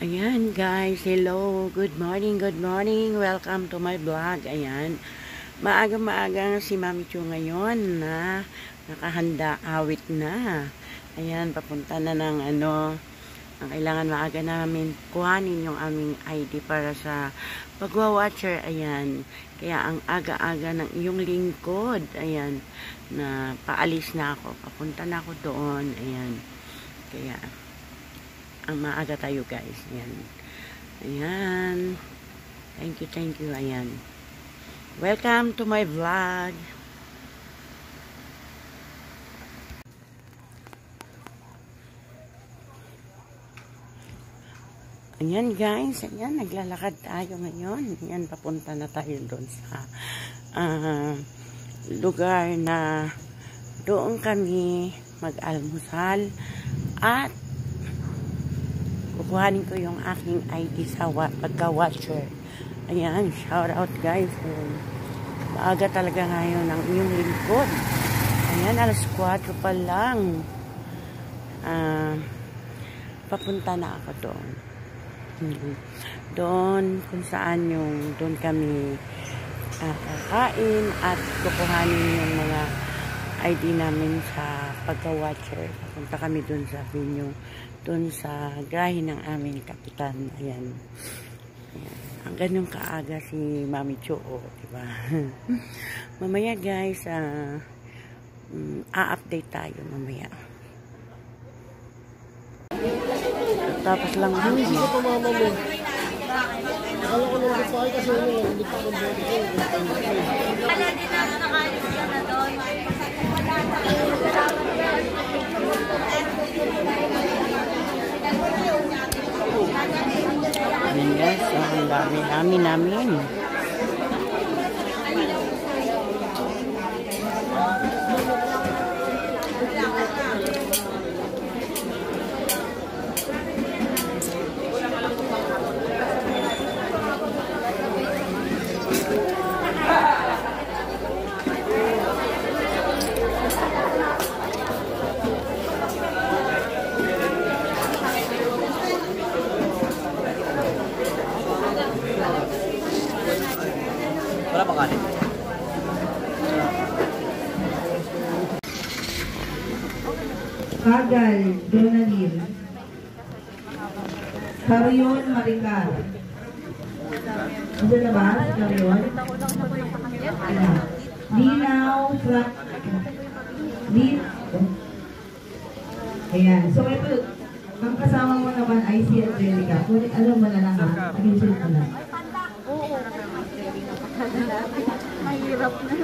Ayan guys, hello, good morning, welcome to my vlog. Ayan, maaga-maaga si Mami Chu ngayon na nakahanda, awit na. Ayan, papunta na ng ang kailangan maaga namin kuhanin yung aming ID para sa pagwa-watcher. Ayan, kaya ang aga-aga ng iyong lingkod, ayan, na paalis na ako, papunta na ako doon. Ayan, kaya ang maaga tayo guys. Ayan. Ayan. Thank you. Ayan. Welcome to my vlog. Ayan guys. Ayan. Naglalakad tayo ngayon. Ayan. Papunta na tayo doon sa lugar na doon kami mag-almusal at kukuhanin ko yung aking ID sa pagka-watcher. Ayan, shout out guys. Maaga talaga ngayon ang inyong lingkod. Ayan, alas 4 pa lang. Papunta na ako doon. Doon kung saan doon kami kakain at kukuhanin yung mga ID namin sa pagka-watcher. Papunta kami doon sa venue, doon sa grahe ng aming kapitan. Ayan. Ayan. Ang ganun kaaga si Mami Chu, diba? Mamaya guys, a-update tayo mamaya. Tapos lang hindi ko pa mama mo. Akala ko nung dito ay kasi hindi pa akong body ko. Wala din na nakalis ka na doon. Ayan guys, ang dami namin. Wala pa kanin. Kagal, Donalil. Carion, Maricar. Ano na ba? Carion? Ayan. Linaw, Frank. Ayan. So ito, ang kasama mo naman ay si Angelica. Kung alam mo na lang ha, ayusin mo na. Mahirap na.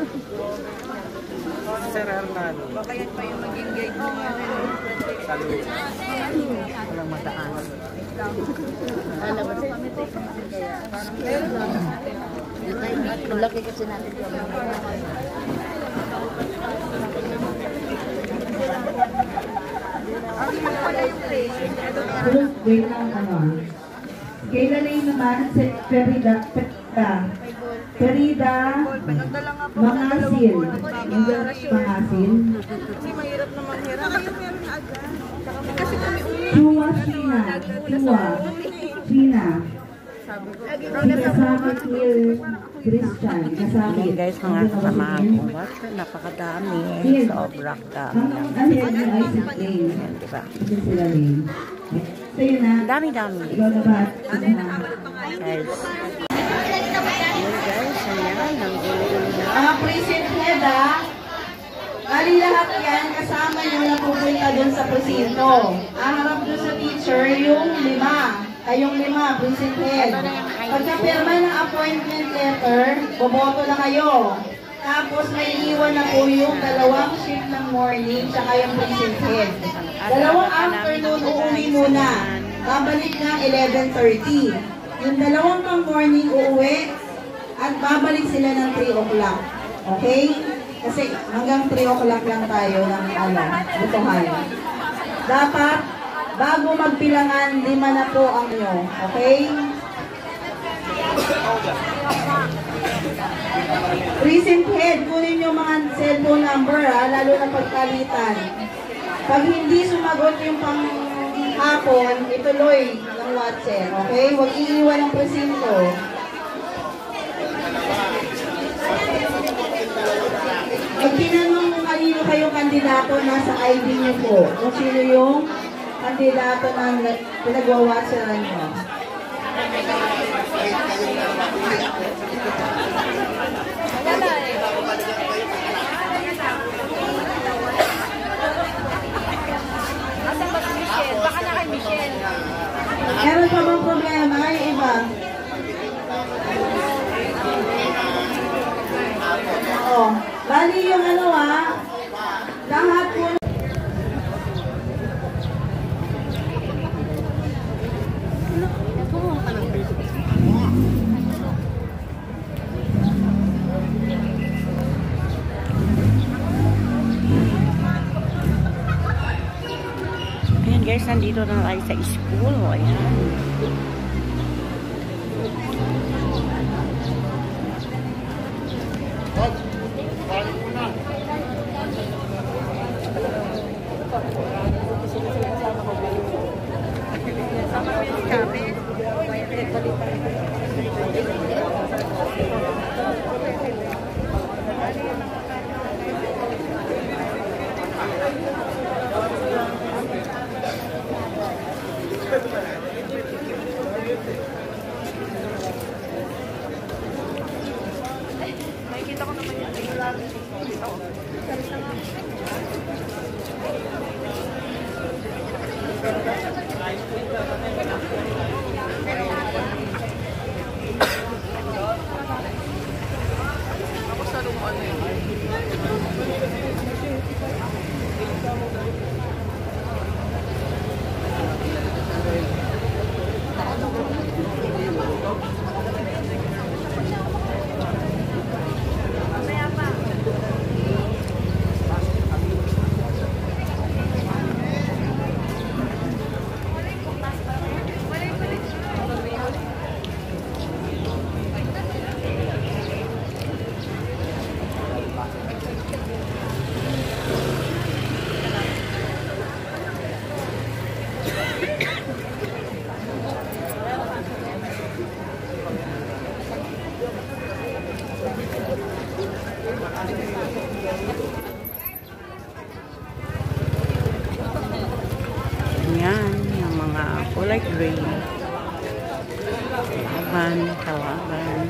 Sir Hernando. Baka yan pa yung maging guide mo. Salut. Walang mataan. Alam mo sa kami tayo. Ang laki kasi natin. Wait lang Kailan naman si Perida, Mangasil. Mangasil. Kasi mahirap na manghirap. Kayo meron na agad. Kasi kami Chua, China. Kasama Kiel Christian. Kasama. Ayan guys, mga kasamahan kong watcher, napakadami. Sobrang dami. Ang ahead niya ay si Lane. Ayan, diba? Ito sila Lane. So yun na. Dami-dami. Ikaw na ba? Guys. Ayan guys, ayan. Ang gulo-gulo na. Mga precinct head bali lahat yan, kasama nyo na pupunta dun sa presinto. Harap dun sa teacher, yung 5. Kayong 5, precinct head. Pagka-pirma ng appointment letter, boboto na kayo. Tapos may iwan na po yung 2 shift ng morning, tsaka yung precinct head. 2 afternoon, uuwi muna. Babalik na 11:30. Yung 2 pang morning, uuwi. At babalik sila ng 3 o'clock. Okay? Kasi hanggang 3 o'clock lang tayo ng butuhan. Dapat, bago magbilangan, 5 na po ang inyo. Okay? Precinct head, kunin yung mga cellphone number lalo na pagkalitan. Pag hindi sumagot yung pang hapon, ituloy ng magwa-watcher. Okay? Huwag iiwan ang presinto. Pag tinanong kung kanino kayong kandidato, nasa ID niyo po. Kung sino yung kandidato na pinagwa-watcheran nyo. Asan ba si Michelle? Baka na kay Michelle. Meron pa bang problema? Ay, iba. Oo. Bali yung ano lahat po. Ayan guys, nandito na tayo sa school. Ayan. Nakikita ko naman yun. Ako sa lumuan na yun. Ayan, yung mga kulay gray. Kalaban.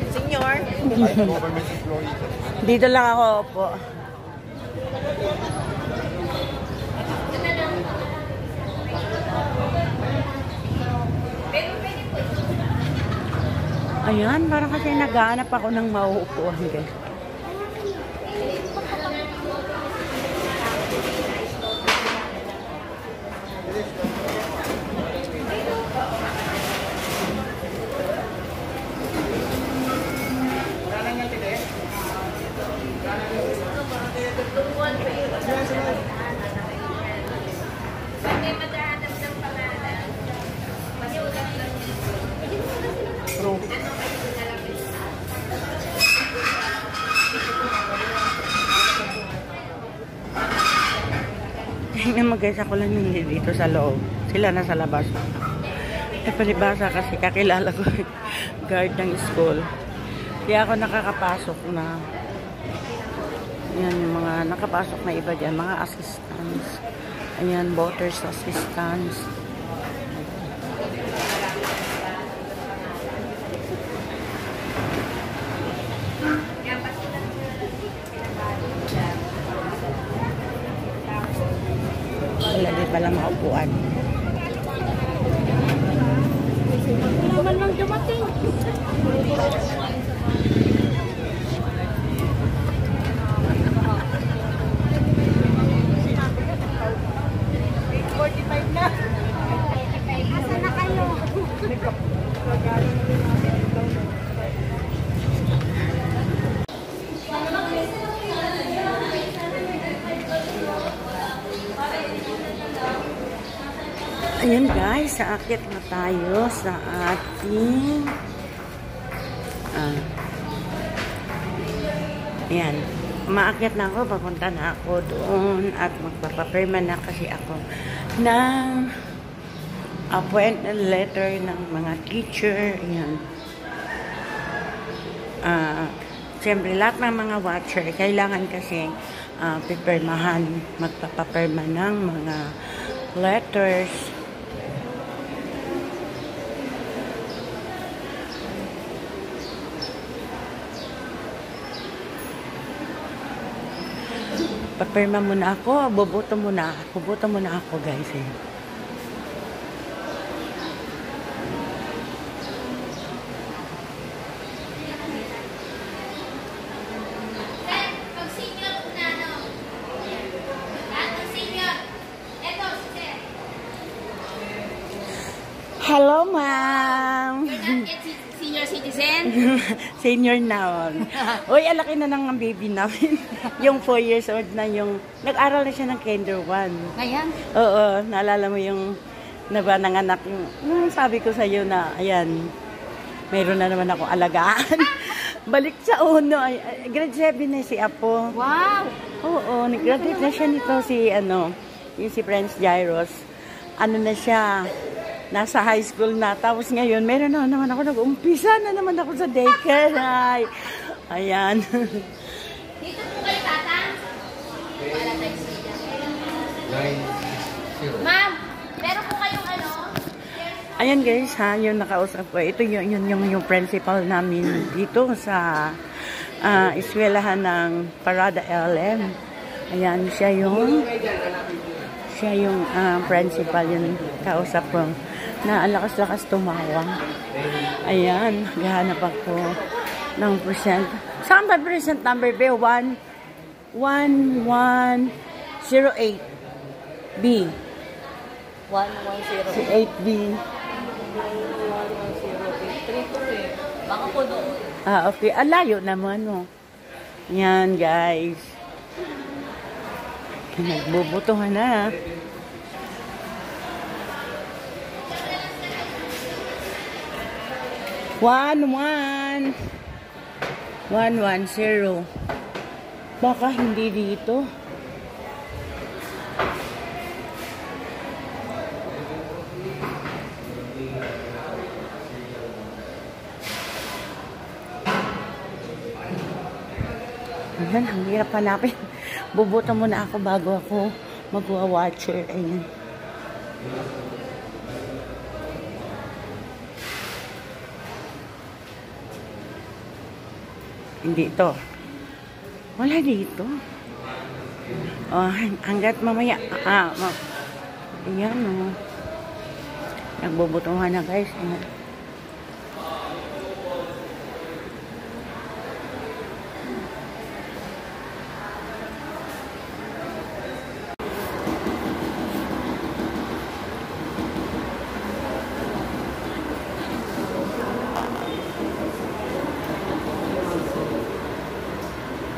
Senior. Dito lang ako, opo. Ayan, parang kasi naghahanap ako ng mauupuan, guys. Tingnan mo guys, ako lang yung dito sa loob. Sila nasa labas. Eh, palibasa kasi kakilala ko guard ng school. Kaya ako nakakapasok na. Ayan yung mga nakapasok na iba dyan. Mga assistants. Ayan, voters assistants. Wala din pala makaupuan. Naman lang dumating. Asan na kayo? Ayan guys, aakyat na tayo sa ating ayan, umaakyat na ako, papunta na ako doon at magpapapirma na kasi ako ng appointment letter ng mga teacher. Ayan. Siyempre, lahat ng mga watcher, kailangan kasi pipirmahan, magpapapirma ng mga letters. Papirma muna ako, boboto muna ako guys eh. Hello, ma'am. You're not yet senior citizen? Senior na. Uy, alaki na ng baby namin. Yung 4 years old na yung... Nag-aral na siya ng Kinder 1. Ngayon? Oo, naalala mo yung nanganak yung sabi ko sa iyo na, ayan, mayroon na naman ako alagaan. Balik sa uno. Grade 7 na si Apo. Wow! Oo, nag-graduate na siya nito yung si Prince Jairus. Ano na siya... Nasa high school na. Tapos ngayon, meron na naman ako nag-umpisa na naman ako sa daycare. Ay, ayan. Dito po kayo, tatang? Ma'am, meron po kayong ano? Ayan guys, ha, yung nakausap ko. Ito yung principal namin dito sa eskwelahan ng Parada LM. Ayan, siya yung principal, yung kausap ko. Na ang lakas-lakas tumawa. Ayan, gahanap ako ng percent. Saan ba percent number B? 1108 B. 1108. 8B. 1108. Baka po doon. Okay. Layo naman, no? Yan, guys. Nagbubutuhan na. One, 110. Baka hindi dito. Ayan, ang hirap hanapin. Bubuto muna ako bago ako magwa-watcher. Ayan. Hindi ito. Wala dito. Oh, hanggat mamaya. Ayan, oh. Nagbubutuhan na, guys. Ayan.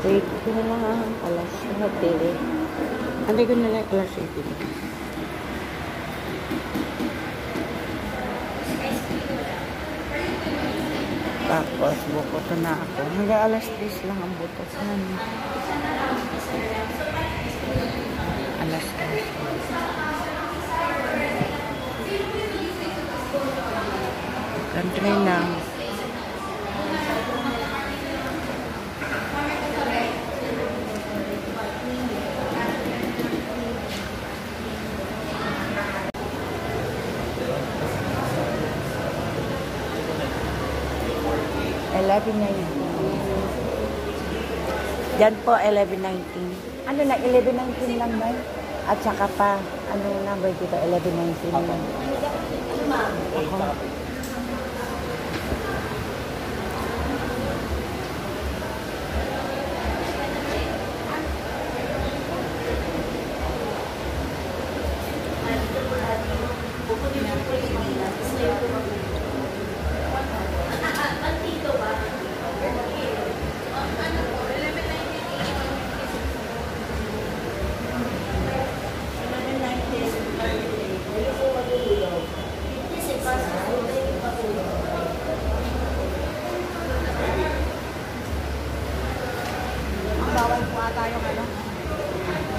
Wait ko na lang. Alas 7. Antay ko na lang alas 7. Tapos, bukoto na ako. Hanggang alas 10 lang ang butosan. Alas 10. Country lang. Yan po, 11:19. Ano na, 11:19 lang ba? At saka pa, ano number dito, 11:19 lang. Ako.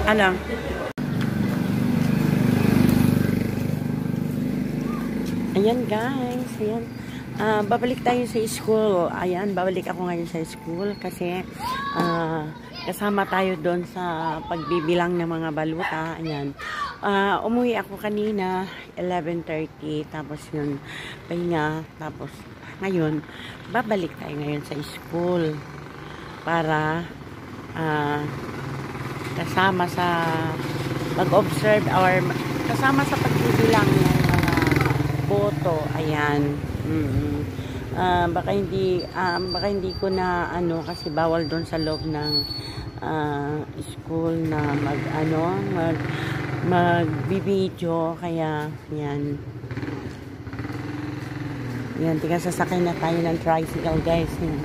Ano? Ayan guys, ayan. Babalik tayo sa school. Ayan, babalik ako ngayon sa school kasi kasama tayo doon sa pagbibilang ng mga baluta. Ayan. Umuwi ako kanina 11:30 tapos yun pahinga, tapos ngayon babalik tayo ngayon sa school para kasama sa pag-observe or kasama sa pagbibilang ng mga boto. Ayan. Baka hindi ko na kasi bawal doon sa loob ng school na mag-video, kaya yan. Yan, tingnan, sasakay na tayo ng tricycle guys. Yan.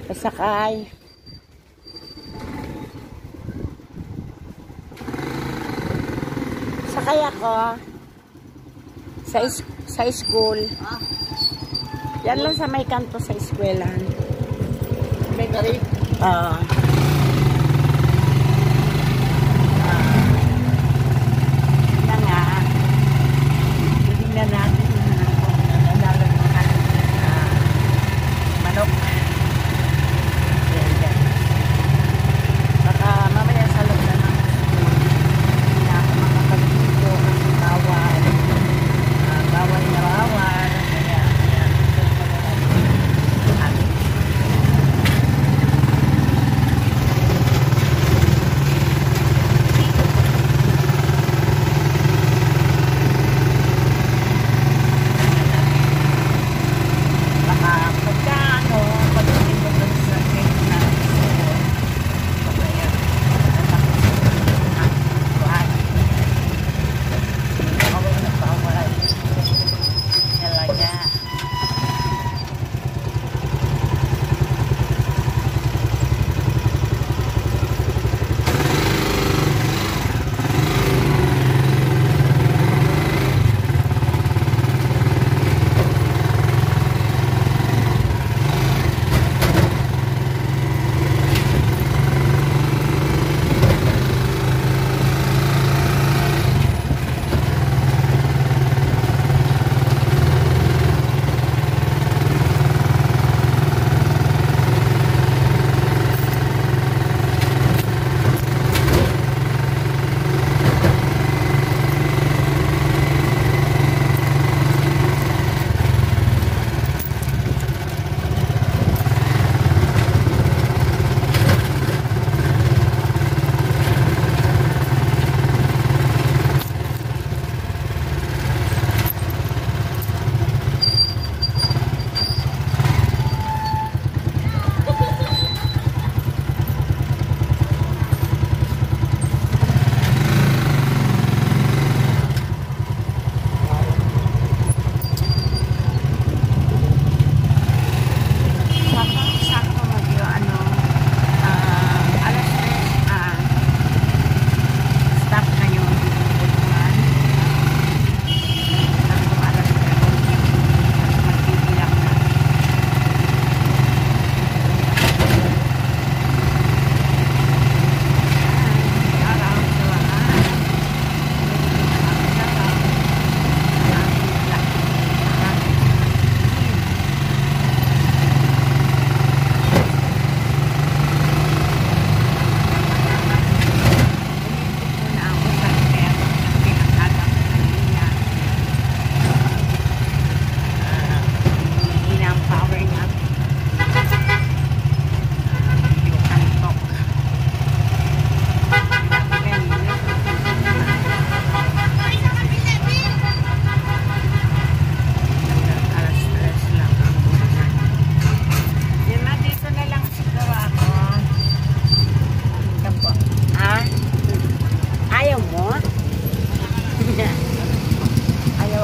Sasakay. Sakay ako sa school. Yan lang sa may kanto sa eskwelahan. Bakery? Yan nga. Tingnan natin kung nalalagyan manok. Yan. Baka mamaya sa loob na ng school. Hindi na ako makapag-video kasi bawal. Bawal na bawal. Kaya, yan.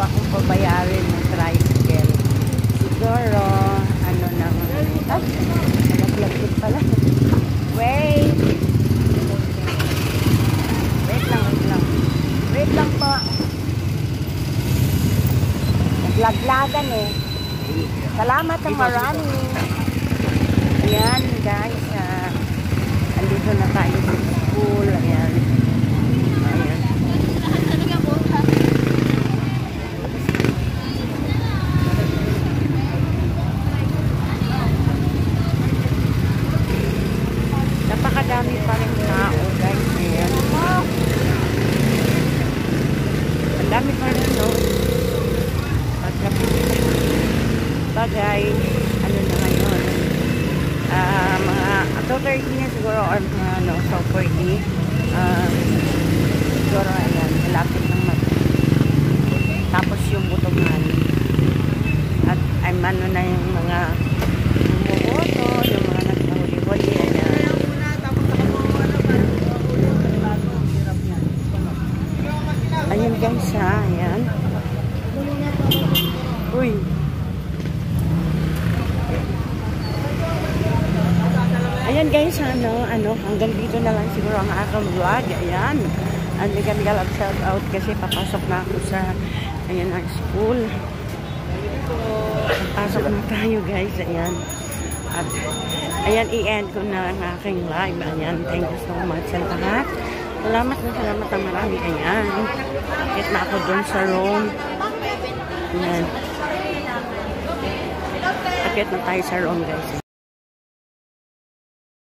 akong pabayarin ng tricycle. Siguro, ano nang, nag-vlog pala. Wait! Wait lang. Wait lang po. Naglaglagan eh. Salamat ng marami. Ayan guys, andito na tayo sa school. Ayan. Ayan. Napakadami pa rin tao guys. Ayan. Ang dami pa rin no. Bagay, ano na ngayon, mga 2:30 na siguro or mga ano, so 40, siguro ayan, malapit ng tapos yung butugan at ay ano na yung mga bumuboto, yung mga nagpahuli-huli, ayan. Ayan guys ha, ayan. Uy. Ayan guys, ano, hanggang dito na lang siguro ang aking vlog. Ayan. And bigyan lang shout out kasi papasok na ako sa, ayan, ang school. Papasok na tayo guys, ayan. At, ayan, i-end ko na ang aking live. Ayan, thank you so much sa lahat. Salamat ang marami. Ayan. Akit na ako dun sa room. Ayan. Akit na tayo sa room guys.